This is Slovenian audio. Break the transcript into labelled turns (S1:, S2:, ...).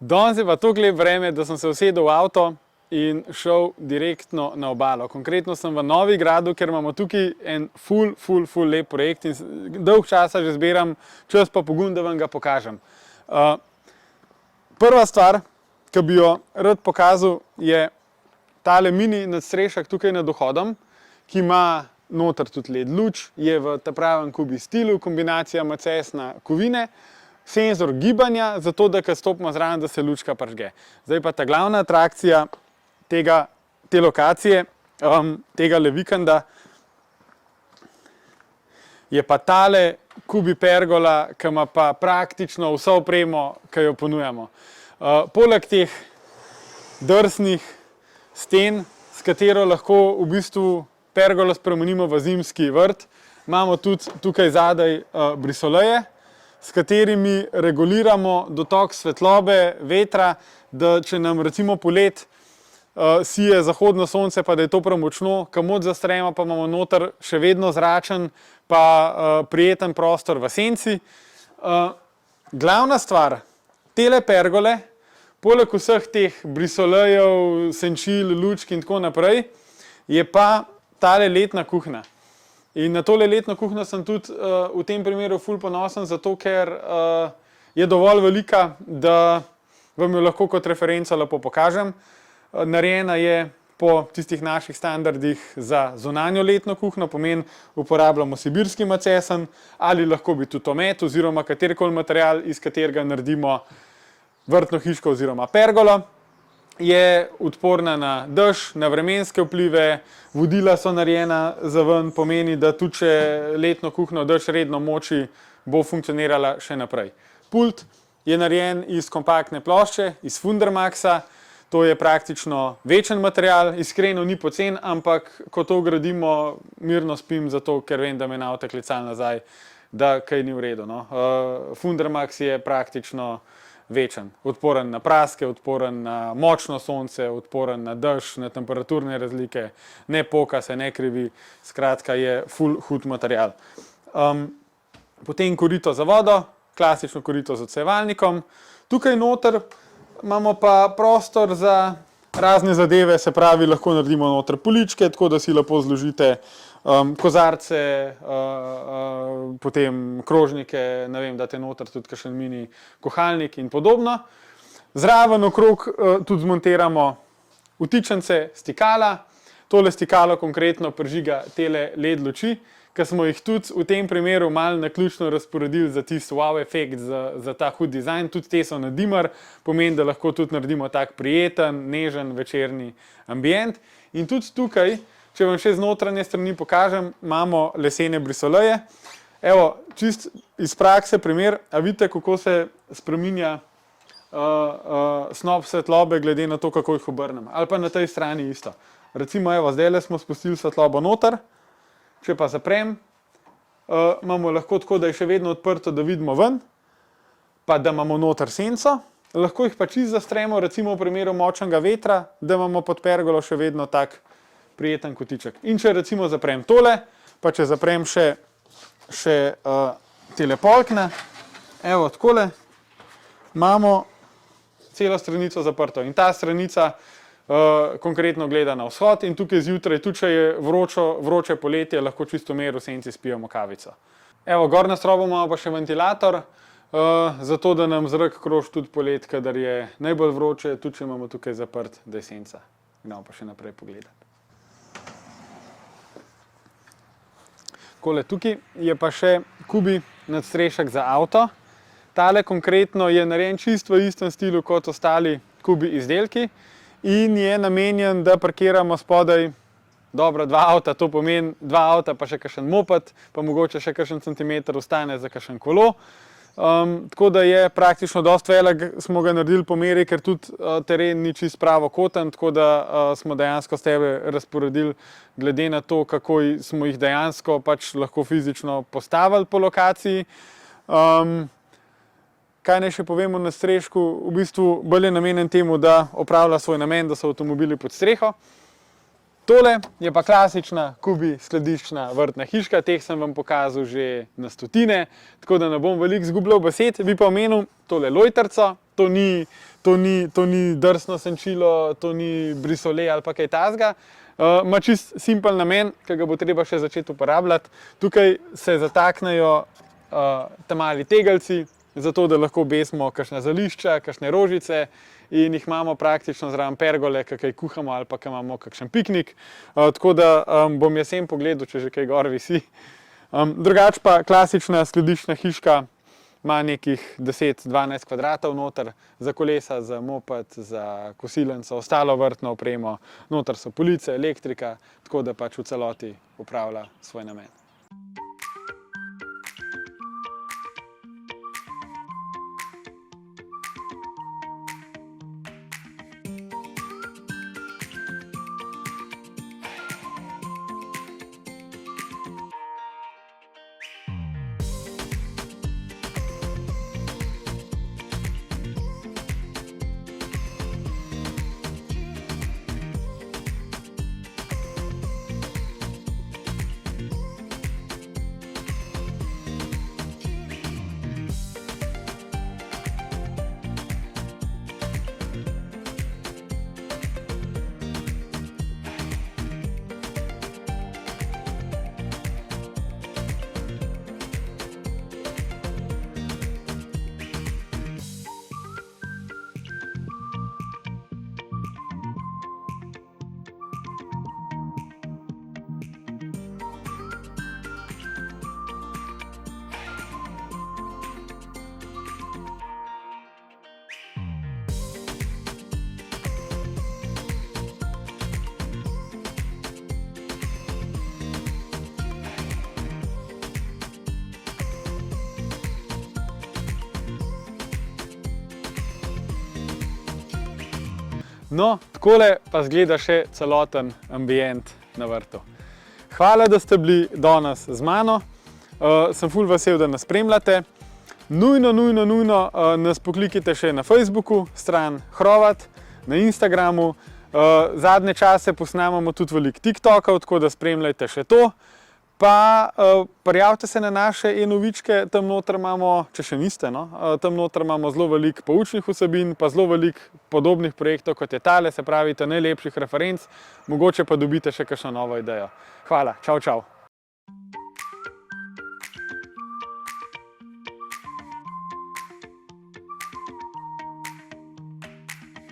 S1: Danes je pa tako lep vreme, da sem se usedel v avto in šel direktno na obalo. Konkretno sem v Novigradu, ker imamo tukaj en ful lep projekt in dolg časa že zbiram čas pa pogum, da vam ga pokažem. Prva stvar, ki bi jo rad pokazal, je tale mini nadstrešek tukaj nad vhodom, ki ima noter tudi LED luč, je v ta pravem kubi stilu, kombinacija macesna kovine, senzor gibanja, zato da, ko stopimo zraven, da se lučka prižge. Zdaj pa ta glavna atrakcija te lokacije, tega vikenda, je pa tale kubi pergola, ki ima pa praktično vso opremo, ki jo ponujamo. Poleg teh drsnih sten, s katero lahko v bistvu pergolo spremenimo v zimski vrt, imamo tudi tukaj zadaj brisoleje, s katerimi reguliramo dotok svetlobe, vetra, da če nam recimo polet sije zahodno sonce, pa da je to premočno, ko moč zastremo, pa imamo noter še vedno zračen, pa prijeten prostor v senci. Glavna stvar, tele pergole, poleg vseh teh brisolejev, senčil, lučk in tako naprej, je pa tale letna kuhinja. In na tole letno kuhinjo sem tudi v tem primeru ful ponosen, zato ker je dovolj velika, da vam jo lahko kot referenco lepo pokažem. Narejena je po tistih naših standardih za zunanjo letno kuhinjo, pomeni uporabljamo sibirski macesen ali lahko bi tudi omet oziroma katerikoli material, iz katerega naredimo vrtno hiško oziroma pergolo. Je odporna na dež, na vremenske vplive, vodila so narejena za ven, pomeni, da tudi če letno kuhinjo dež redno moči, bo funkcionirala še naprej. Pult je narejen iz kompaktne plošče, iz Fundermaxa, to je praktično večen material, iskreno ni pocen, ampak ko to gradimo, mirno spim, zato ker vem, da me avto klical nazaj, da kaj ni v redu. Fundermax je praktično večen, odporen na praske, odporen na močno sonce, odporen na dež, na temperaturne razlike, ne poka se, ne krivi, skratka je ful hud material. Potem korito za vodo, klasično korito z odsevalnikom. Tukaj noter imamo pa prostor za razne zadeve, se pravi, lahko naredimo noter poličke, tako da si lepo zložite kozarce, potem krožnike, ne vem, date noter tudi kakšen mini kuhalnik in podobno. Zraven okrog tudi zmontiramo vtičnice, stikala. Tole stikalo konkretno prižiga tele LED luči, ki smo jih tudi v tem primeru malo naključno razporedili za tisti wow efekt, za ta hud dizajn. Tudi te so na dimmer, pomeni, da lahko tudi naredimo tak prijeten, nežen večerni ambient. In tudi tukaj, če vam še z notranje strani pokažem, imamo lesene brisoleje. Evo, čist iz prakse primer, a vidite, kako se spreminja snop svetlobe glede na to, kako jih obrnem. Ali pa na tej strani isto. Recimo, evo, zdajle smo spustili svetlobo noter, če pa zaprem, imamo lahko tako, da je še vedno odprto, da vidimo ven, pa da imamo noter senco. Lahko jih pa čist zastremo, recimo v primeru močnega vetra, da imamo pod pergolo še vedno tak prijeten kotiček. In če recimo zaprem tole, pa če zaprem še tele polkne, evo takole, imamo celo stranico zaprto. In ta stranica konkretno gleda na vzhod in tukaj zjutraj, tudi če je vroče poletje, lahko čisto v miru v senci spijemo kavico. Evo, gor na stropu imamo pa še ventilator, zato da nam zrak kroži tudi polet, kadar je najbolj vroče, tudi če imamo tukaj zaprt, da je senca. Gremo pa še naprej pogledati. Tukaj je pa še kubi nadstrešek za avto. Tale konkretno je narejen čisto v istem stilu kot ostali kubi izdelki in je namenjen, da parkiramo spodaj dobro 2 avta, to pomeni 2 avta pa še kakšen moped, pa mogoče še kakšen centimeter ostane za kakšen kolo. Tako da je praktično dosti velik, smo ga naredili po meri, ker tudi teren ni čist pravokoten, tako da smo dejansko stebe razporedili glede na to, kako smo jih dejansko pač lahko fizično postavili po lokaciji. Kaj naj še povemo na nadstrešku, v bistvu bolj je namenjen temu, da opravlja svoj namen, da so avtomobili pod streho. Tole je pa klasična kubi skladiščna vrtna hiška, teh sem vam pokazal že na stotine, tako da ne bom veliko izgubljal besed, bi pa omenil tole lojtrico, to ni drsno senčilo, to ni brisole ali pa kaj takega. Ima čist simpel namen, ki ga bo treba še začeti uporabljati. Tukaj se zataknejo mali tegelci, zato da lahko obesimo kakšna zališča, kakšne rožice in jih imamo praktično zraven pergole, ki kaj kuhamo ali pa ki imamo kakšen piknik. Tako da bom jesen pogledal, če že kaj gor visi. Drugače pa klasična skladiščna hiška ima nekih 10-12 kvadratov noter, za kolesa, za moped, za kosilnico, ostalo vrtno opremo, noter so police, elektrika, tako da pač v celoti opravlja svoj namen. No, takole pa izgleda še celoten ambient na vrtu. Hvala, da ste bili danes z mano. Sem ful vesel, da nas spremljate. Nujno nas poklikajte še na Facebooku, stran Hrovat, na Instagramu. Zadnje čase posnamamo tudi veliko TikTokov, tako da spremljajte še to. Pa prijavite se na naše e-novičke, tam noter imamo, če še niste, no, tam noter imamo zelo veliko poučnih vsebin, pa zelo veliko podobnih projektov, kot je tale, se pravi, najlepših referenc, mogoče pa dobite še kakšno novo idejo. Hvala, čau.